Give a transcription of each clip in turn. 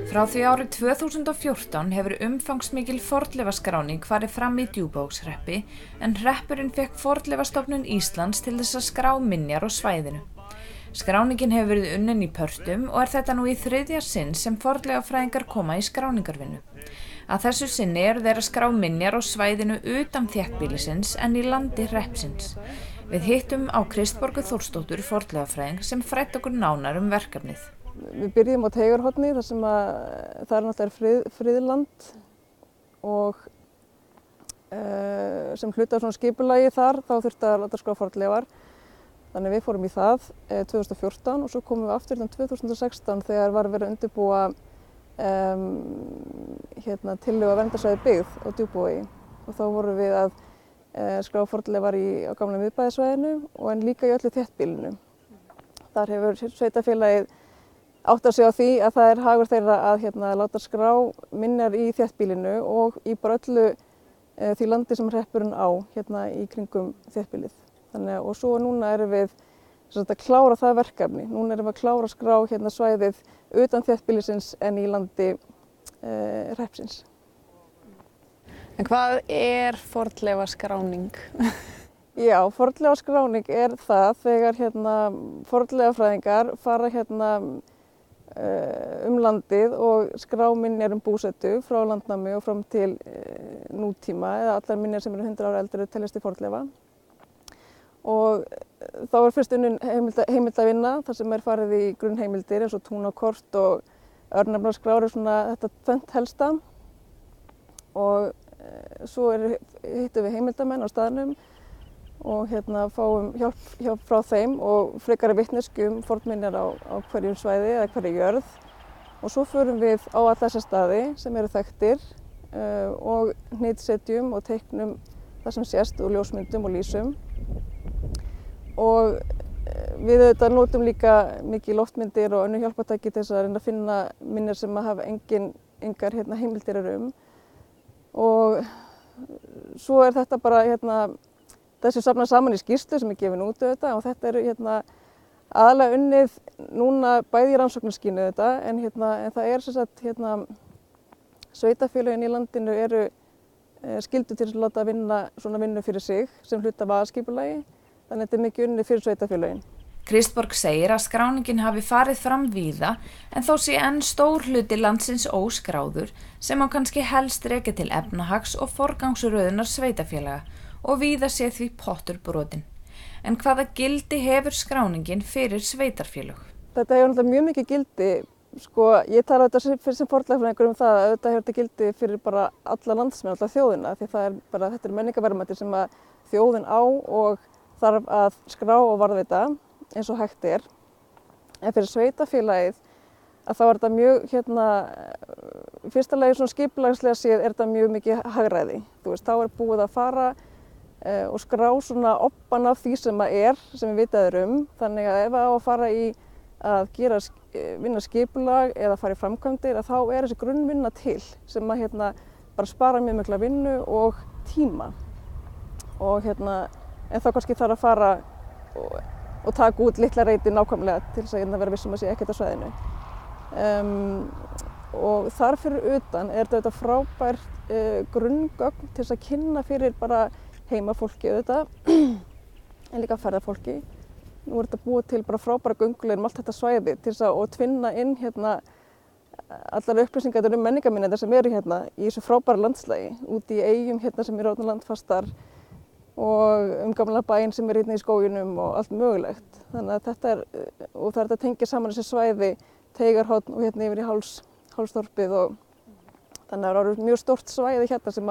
Frá því árið 2014 hefur umfangsmikil fornleifaskráning farið fram í Djúpavogshreppi en hreppurinn fékk Fornleifastofnun Íslands til þess að skrá minjar á svæðinu. Skráningin hefur verið unnin í pörtum og er þetta nú í 3. sinn sem fornleifafræðingar koma í skráningarvinnu. Að þessu sinni eru þeir að skrá minjar á svæðinu utan þéttbýlisins en í landi hreppsins. Við hittum á Kristborgu Þórsdóttur fornleifafræðing sem fræddi okkur nánar verkefnið. Við byrjum á Teigarhorni þar sem það er náttúrulega friðland og sem hluti af svona skipulagi þar þá þurfti að láta skrá fornleifar. Þannig við fórum í það 2014 og svo komum við aftur 2016 þegar var verið að undirbúa tillögu að verndarsvæði byggð á Djúpavogi og þá vorum við að skrá fornleifar á gamla miðbæjarsvæðinu og en líka í öllu þéttbýlinu. Þar hefur sveitarfélagið áttar sig á því að það er hagur þeirra að láta skrá minjar í þéttbýlinu og í bara öllu því landi sem hreppurinn á í kringum þéttbýlið. Og svo núna erum við að klára það verkefni. Núna erum við að klára að skrá svæðið utan þéttbýlisins en í landi hreppsins. En hvað er fornleifaskráning? Já, fornleifaskráning er það þegar fornleifafræðingar fara landið og skrá minjar búsetu frá landnámi og fram til nútíma eða allar minjar sem eru 100 ára eldri teljast til fornleifa. Og þá er fyrst unnin heimildavinna þar sem er farið í grunnheimildir eins og túnakort og örnefnaskrár er svona þetta tvennt helsta. Og svo hittum við heimildamenn á staðnum og fáum hjálp frá þeim og frekari vitneskju fornminjar á hverjum svæði eða hverju jörð. Og svo förum við á alla þessa staði sem eru þekktir og hnitsetjum og teiknum það sem sést úr ljósmyndum og lýsum. Og við auðvitað notum líka mikið loftmyndir og önnur hjálpartæki til þess að reyna að finna minjar sem hafa engar heimildir Og svo er þetta bara þessi safnað saman í skýrslu sem er gefin út og þetta eru aðalega unnið núna bæði í rannsóknarskyni en það er sem sagt sveitarfélögin í landinu eru skyldu til að láta vinna svona vinnu fyrir sig sem hluta af aðalskipulagi. Þannig að þetta er mikið unnið fyrir sveitarfélögin. Kristborg segir að skráningin hafi farið fram víða en þó sé enn stór hluti landsins óskráður sem á kannski helst rekja til efnahags og forgangsröðunar sveitarfélaga og víða sé því pottur brotinn. En hvaða gildi hefur skráningin fyrir sveitarfélög? Þetta hefur náttúrulega mjög mikið gildi. Ég tala auðvitað fyrir sem fornleifafræðingur það að auðvitað hefur þetta gildi fyrir bara alla landsmenn, alla þjóðina því þetta er menningarverðmæti sem að þjóðin á og þarf að skrá og varðveita eins og hægt er. En fyrir sveitarfélagið að þá er þetta mjög, fyrsta lagi svona skipulagslega séð er þetta mjög mikið hagræði. Þá er búið að fara og skrá svona obbann af því sem við vitað Þannig að ef það á að fara í að vinna skipulag eða fara í framkvæmdir þá er þessi grunnvinna til sem að bara spara mjög mikla vinnu og tíma. Og en þá kannski þarf að fara og taka út litla reiti nákvæmlega til þess að vera vissum að sé ekkert á svæðinu. Og þar fyrir utan er þetta frábært grunngögn til þess að kynna fyrir bara heimafólki en líka ferðafólki. Nú er þetta búið til bara frábæra gönguleið allt þetta svæði til þess að tvinna inn allar upplýsingar menningarminjar sem eru í þessu frábæra landslagi, út í eyjum sem eru orðnar landfastar og gamla bæinn sem er í skóginum og allt mögulegt. Þannig að þetta og það er að tengja saman þessi svæði, Teigarhorn og yfir í Hálsþorpið og þannig að það eru mjög stórt svæði sem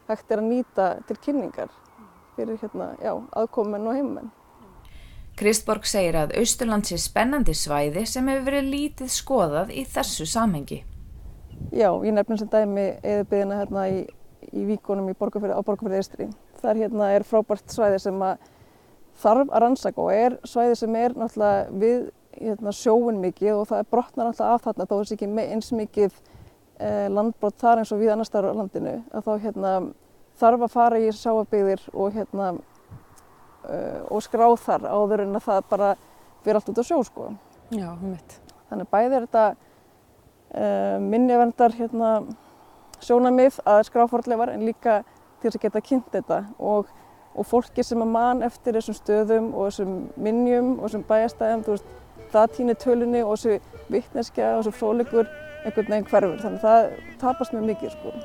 hægt er að nýta til kynningar fyrir aðkomumenn og heimamenn. Kristborg segir að Austurland sé spennandi svæði sem hefur verið lítið skoðað í þessu samhengi. Já, ég nefnum sem dæmi eyðibyggðina í Víkunum á Borgarfirði eystri. Þar er frábært svæði sem þarf að rannsaka og er svæði sem er náttúrulega við sjóinn mikið og það brotnar náttúrulega af þarna þó þessi ekki eins mikið landbrot þar eins og við annars staðar á landinu að þá þarf að fara í sjávarbyggðir og skrá þar áður en að það bara fyrir allt út á sjó. Já, mitt. Þannig bæði er þetta minjaverndar sjónarmið að skrá fornleifar en líka til þess að geta kynnt þetta og fólki sem að man eftir þessum stöðum og þessum minjum og þessum bæjarstæðum, það týnir tölunni og þessu vitneskja og þessu fróðleikur einhvern veginn hverfur, þannig að það tapast mjög mikið sko.